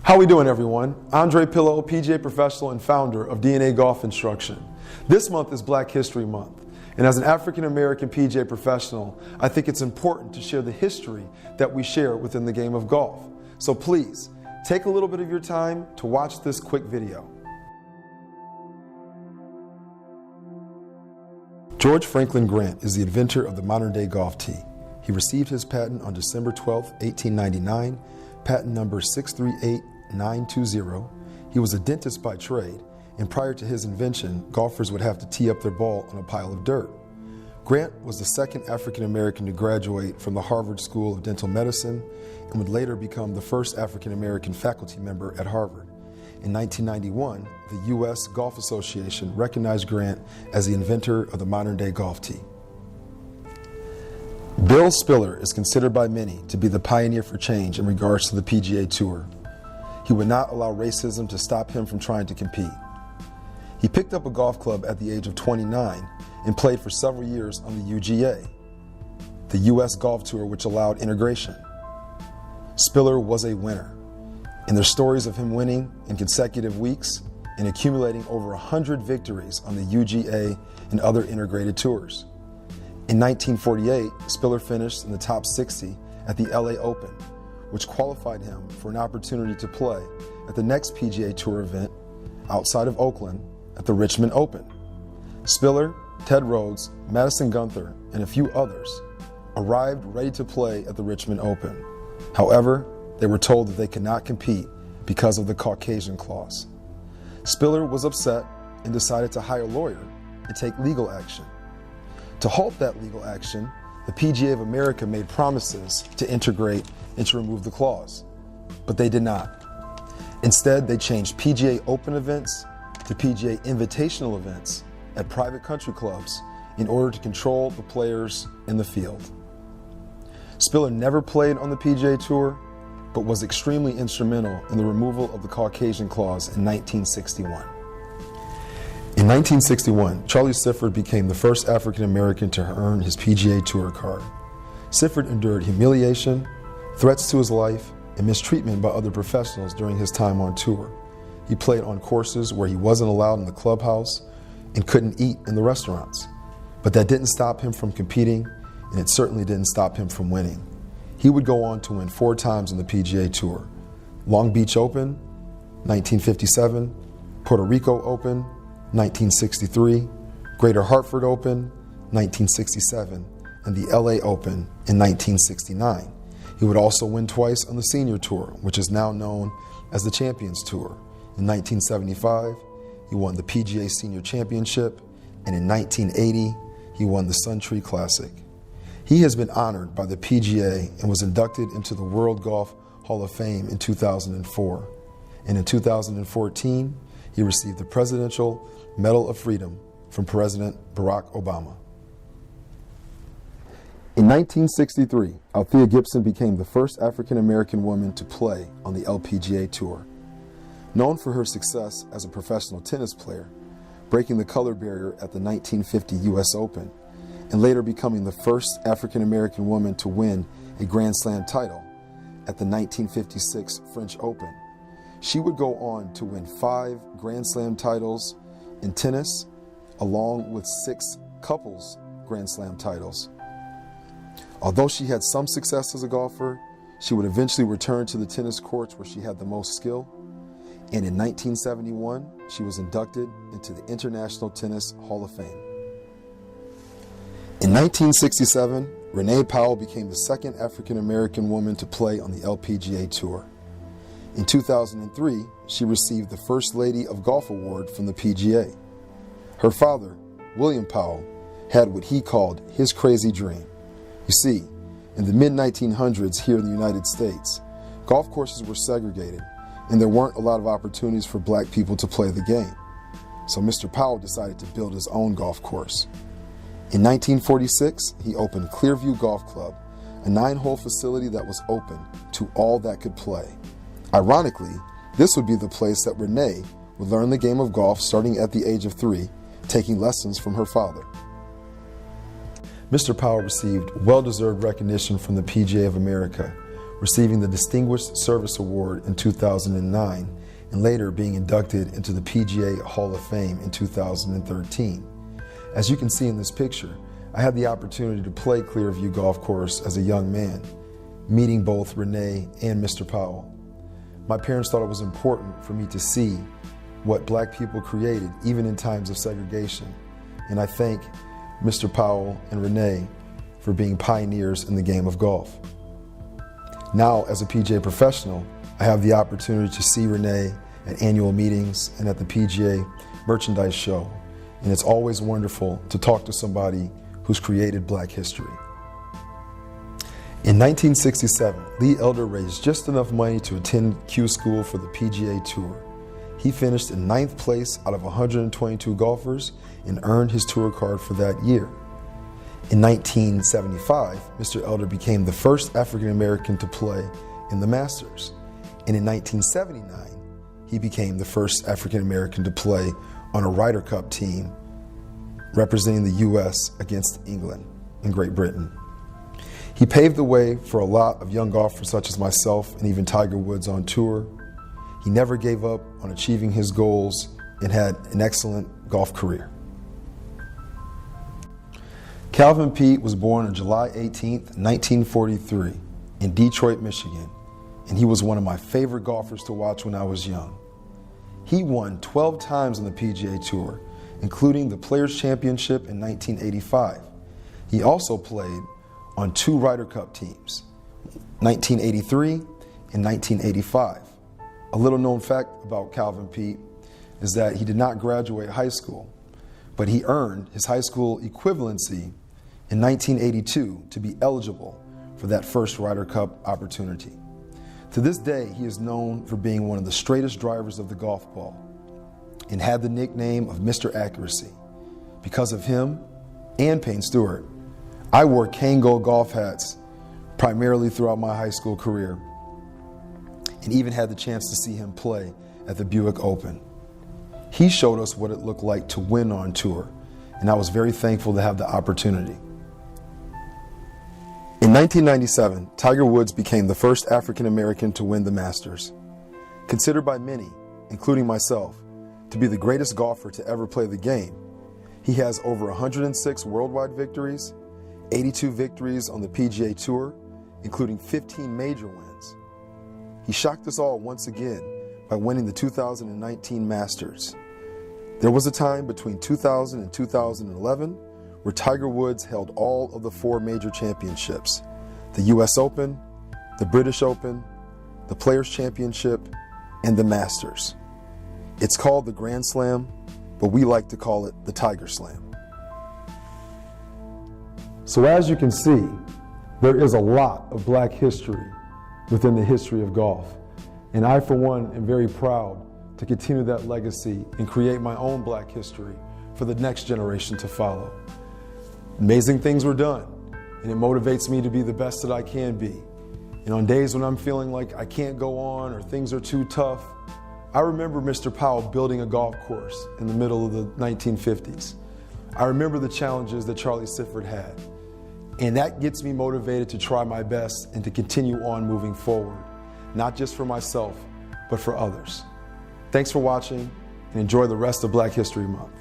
How we doing, everyone? Andre Pillow, PGA professional and founder of DNA Golf Instruction. This month is Black History Month, and as an African-American PGA professional, I think it's important to share the history that we share within the game of golf. So please, take a little bit of your time to watch this quick video. George Franklin Grant is the inventor of the modern-day golf tee. He received his patent on December 12, 1899, patent number 638920. He was a dentist by trade, and prior to his invention, golfers would have to tee up their ball on a pile of dirt. Grant was the second African American to graduate from the Harvard School of Dental Medicine and would later become the first African American faculty member at Harvard. In 1991, the U.S. Golf Association recognized Grant as the inventor of the modern-day golf tee. Bill Spiller is considered by many to be the pioneer for change in regards to the PGA Tour. He would not allow racism to stop him from trying to compete. He picked up a golf club at the age of 29 and played for several years on the UGA, the U.S. Golf Tour, which allowed integration. Spiller was a winner, and there's stories of him winning in consecutive weeks and accumulating over 100 victories on the UGA and other integrated tours. In 1948, Spiller finished in the top 60 at the LA Open, which qualified him for an opportunity to play at the next PGA Tour event outside of Oakland at the Richmond Open. Spiller, Ted Rhodes, Madison Gunther, and a few others arrived ready to play at the Richmond Open. However, they were told that they could not compete because of the Caucasian clause. Spiller was upset and decided to hire a lawyer and take legal action. To halt that legal action, the PGA of America made promises to integrate and to remove the clause, but they did not. Instead, they changed PGA Open events to PGA Invitational events at private country clubs in order to control the players in the field. Spiller never played on the PGA Tour, but was extremely instrumental in the removal of the Caucasian clause in 1961. In 1961, Charlie Sifford became the first African American to earn his PGA Tour card. Sifford endured humiliation, threats to his life, and mistreatment by other professionals during his time on tour. He played on courses where he wasn't allowed in the clubhouse and couldn't eat in the restaurants. But that didn't stop him from competing, and it certainly didn't stop him from winning. He would go on to win 4 times on the PGA Tour: Long Beach Open, 1957, Puerto Rico Open, 1963, Greater Hartford Open, 1967, and the LA Open in 1969. He would also win twice on the Senior Tour, which is now known as the Champions Tour. In 1975, he won the PGA Senior Championship, and in 1980, he won the Suntree Classic. He has been honored by the PGA and was inducted into the World Golf Hall of Fame in 2004. And in 2014, he received the Presidential Medal of Freedom from President Barack Obama. In 1963, Althea Gibson became the first African-American woman to play on the LPGA Tour. Known for her success as a professional tennis player, breaking the color barrier at the 1950 U.S. Open, and later becoming the first African-American woman to win a Grand Slam title at the 1956 French Open, she would go on to win 5 Grand Slam titles in tennis, along with 6 couples Grand Slam titles. Although she had some success as a golfer, she would eventually return to the tennis courts where she had the most skill. And in 1971, she was inducted into the International Tennis Hall of Fame. In 1967, Renee Powell became the second African-American woman to play on the LPGA Tour. In 2003, she received the First Lady of Golf Award from the PGA. Her father, William Powell, had what he called his crazy dream. You see, in the mid-1900s here in the United States, golf courses were segregated, and there weren't a lot of opportunities for black people to play the game. So Mr. Powell decided to build his own golf course. In 1946, he opened Clearview Golf Club, a 9-hole facility that was open to all that could play. Ironically, this would be the place that Renee would learn the game of golf starting at the age of 3, taking lessons from her father. Mr. Powell received well-deserved recognition from the PGA of America, receiving the Distinguished Service Award in 2009, and later being inducted into the PGA Hall of Fame in 2013. As you can see in this picture, I had the opportunity to play Clearview Golf Course as a young man, meeting both Renee and Mr. Powell. My parents thought it was important for me to see what black people created, even in times of segregation. And I thank Mr. Powell and Renee for being pioneers in the game of golf. Now, as a PGA professional, I have the opportunity to see Renee at annual meetings and at the PGA merchandise show. And it's always wonderful to talk to somebody who's created black history. In 1967, Lee Elder raised just enough money to attend Q School for the PGA Tour. He finished in 9th place out of 122 golfers and earned his tour card for that year. In 1975, Mr. Elder became the first African American to play in the Masters. And in 1979, he became the first African American to play on a Ryder Cup team representing the U.S. against England and Great Britain. He paved the way for a lot of young golfers such as myself and even Tiger Woods on tour. He never gave up on achieving his goals and had an excellent golf career. Calvin Peete was born on July 18, 1943 in Detroit, Michigan, and he was one of my favorite golfers to watch when I was young. He won 12 times on the PGA Tour, including the Players' Championship in 1985. He also played on 2 Ryder Cup teams, 1983 and 1985. A little known fact about Calvin Peete is that he did not graduate high school, but he earned his high school equivalency in 1982 to be eligible for that first Ryder Cup opportunity. To this day, he is known for being one of the straightest drivers of the golf ball and had the nickname of Mr. Accuracy. Because of him and Payne Stewart, I wore cane gold golf hats primarily throughout my high school career and even had the chance to see him play at the Buick Open. He showed us what it looked like to win on tour, and I was very thankful to have the opportunity. In 1997, Tiger Woods became the first African American to win the Masters. Considered by many, including myself, to be the greatest golfer to ever play the game, he has over 106 worldwide victories, 82 victories on the PGA Tour, including 15 major wins. He shocked us all once again by winning the 2019 Masters. There was a time between 2000 and 2011 where Tiger Woods held all of the 4 major championships: the US Open, the British Open, the Players' Championship, and the Masters. It's called the Grand Slam, but we like to call it the Tiger Slam. So as you can see, there is a lot of black history within the history of golf. And I, for one, am very proud to continue that legacy and create my own black history for the next generation to follow. Amazing things were done, and it motivates me to be the best that I can be. And on days when I'm feeling like I can't go on or things are too tough, I remember Mr. Powell building a golf course in the middle of the 1950s. I remember the challenges that Charlie Sifford had. And that gets me motivated to try my best and to continue on moving forward, not just for myself, but for others. Thanks for watching, and enjoy the rest of Black History Month.